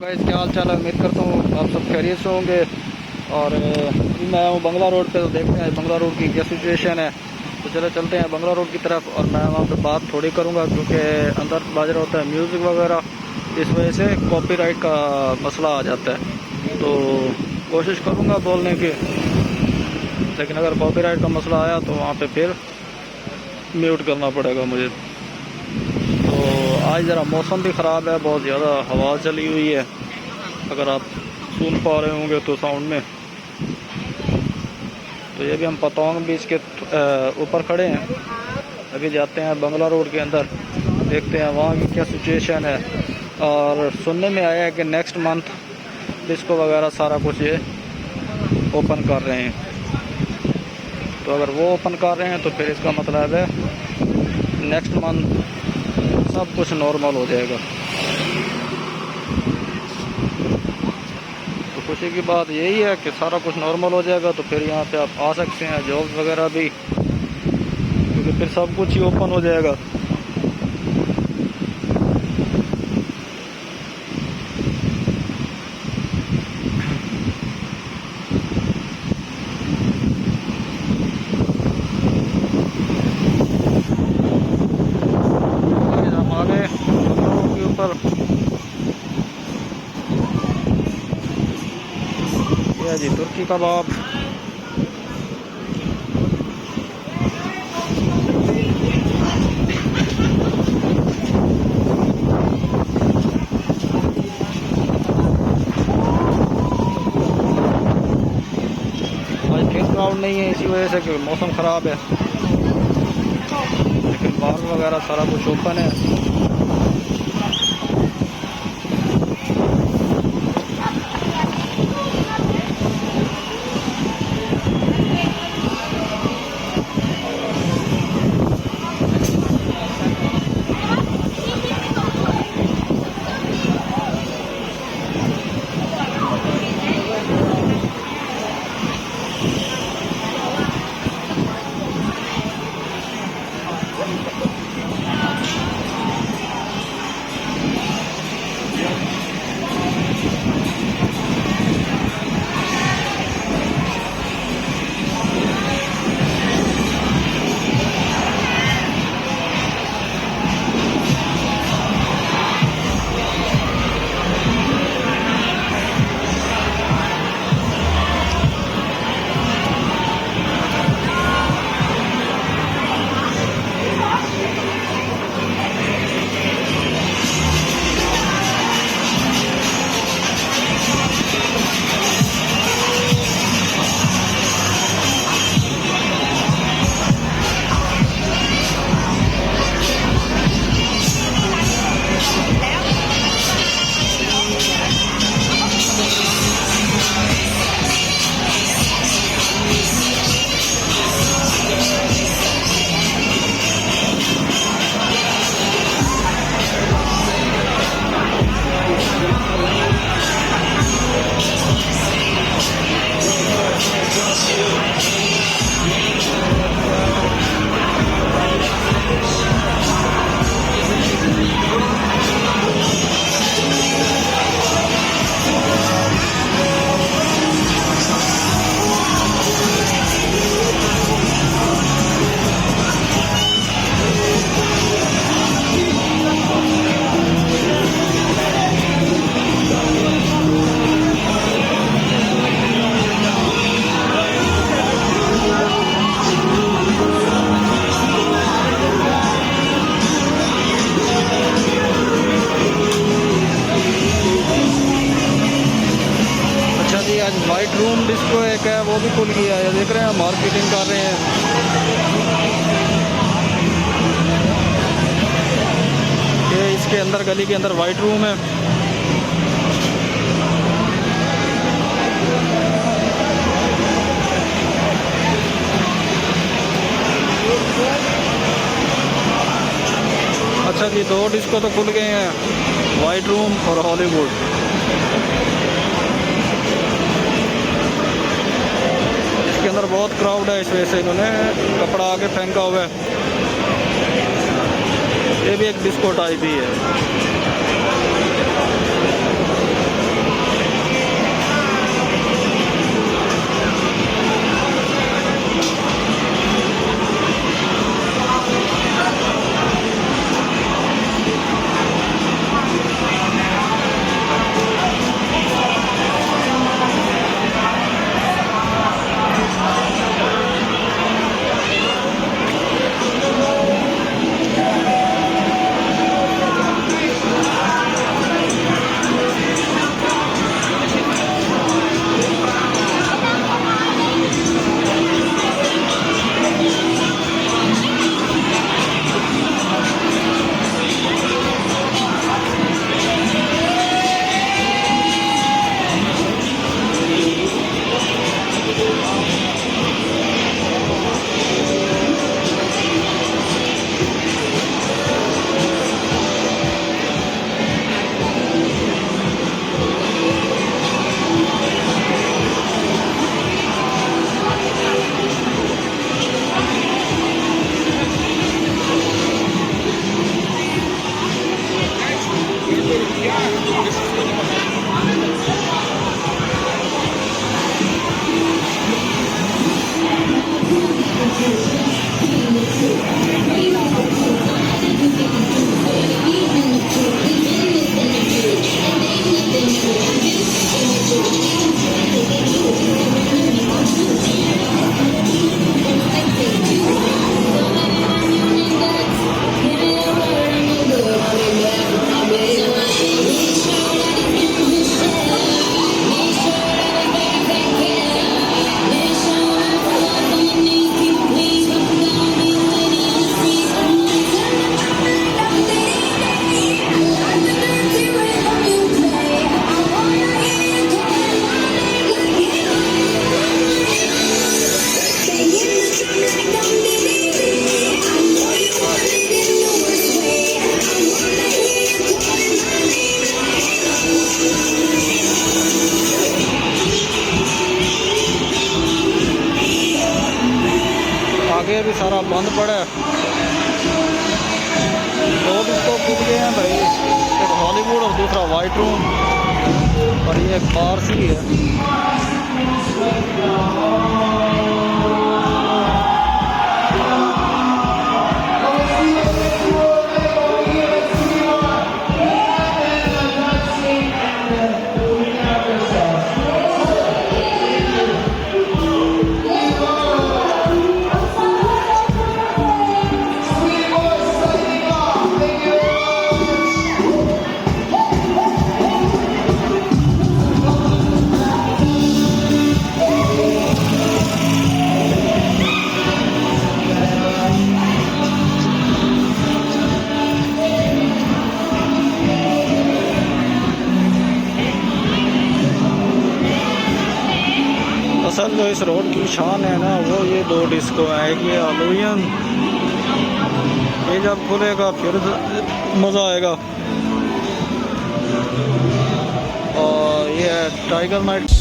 Guys, क्या हाल चाल है। उम्मीद करता हूँ आप सब खैरियत से होंगे। और अभी मैं आया हूँ बंगला रोड पे, तो देखते हैं बंगला रोड की क्या सिचुएशन है। तो चलो चलते हैं बंगला रोड की तरफ। और मैं वहाँ पे बात थोड़ी करूँगा क्योंकि अंदर बाज रहा होता है म्यूज़िक वगैरह, इस वजह से कॉपीराइट का मसला आ जाता है। तो कोशिश करूँगा बोलने की, लेकिन अगर कॉपीराइट का मसला आया तो वहाँ पर फिर म्यूट करना पड़ेगा मुझे। तो आज ज़रा मौसम भी ख़राब है, बहुत ज़्यादा हवा चली हुई है, अगर आप सुन पा रहे होंगे तो साउंड में। तो ये भी हम पतंग बीच के ऊपर खड़े हैं। अभी जाते हैं बंगला रोड के अंदर, देखते हैं वहाँ की क्या सिचुएशन है। और सुनने में आया है कि नेक्स्ट मंथ डिस्को वगैरह सारा कुछ ये ओपन कर रहे हैं। तो अगर वो ओपन कर रहे हैं तो फिर इसका मतलब है नेक्स्ट मंथ सब कुछ नॉर्मल हो जाएगा। तो खुशी की बात यही है कि सारा कुछ नॉर्मल हो जाएगा, तो फिर यहाँ पे आप आ सकते हैं, जॉब वगैरह भी, क्योंकि फिर सब कुछ ही ओपन हो जाएगा। हमारे के ऊपर यह जी तुर्की कबाब। आज फिर क्राउड नहीं है इसी वजह से कि मौसम ख़राब है, लेकिन बार वगैरह सारा कुछ ओपन है। आज वाइट रूम डिस्को एक है, वो भी खुल गया है। देख रहे हैं, मार्केटिंग कर रहे हैं। ये इसके अंदर, गली के अंदर वाइट रूम है। अच्छा जी, 2 डिस्को तो खुल गए हैं, वाइट रूम और हॉलीवुड। इसके अंदर बहुत क्राउड है, इस वजह से इन्होंने कपड़ा आगे फेंका हुआ है। ये भी एक डिस्को टाइप ही है। भी सारा बंद पड़ा है। दो डिस्को खुल गए हैं भाई, एक हॉलीवुड और दूसरा वाइट रूम, और ये एक बार सी है। असल जो इस रोड की शान है ना, वो ये दो डिस्को है। एक ये हालोवीन, ये जब खुलेगा फिर मज़ा आएगा, और ये है टाइगर नाइट।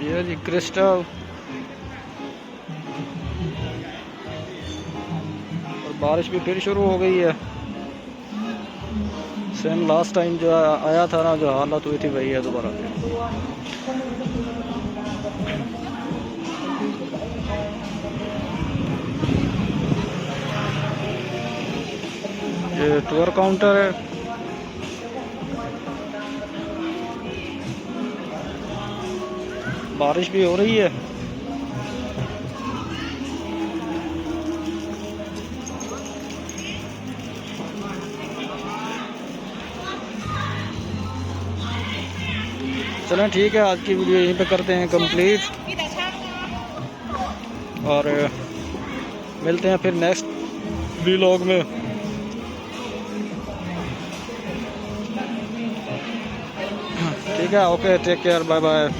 ये जी क्रिस्टल, और बारिश भी फिर शुरू हो गई है। सेम लास्ट टाइम जो आया था ना, जो हालत हुई थी वही है दोबारा। ये टूर काउंटर है। बारिश भी हो रही है। चलें ठीक है, आज की वीडियो यहीं पे करते हैं कंप्लीट, और मिलते हैं फिर नेक्स्ट व्लॉग में। ठीक है, okay, take care, bye bye.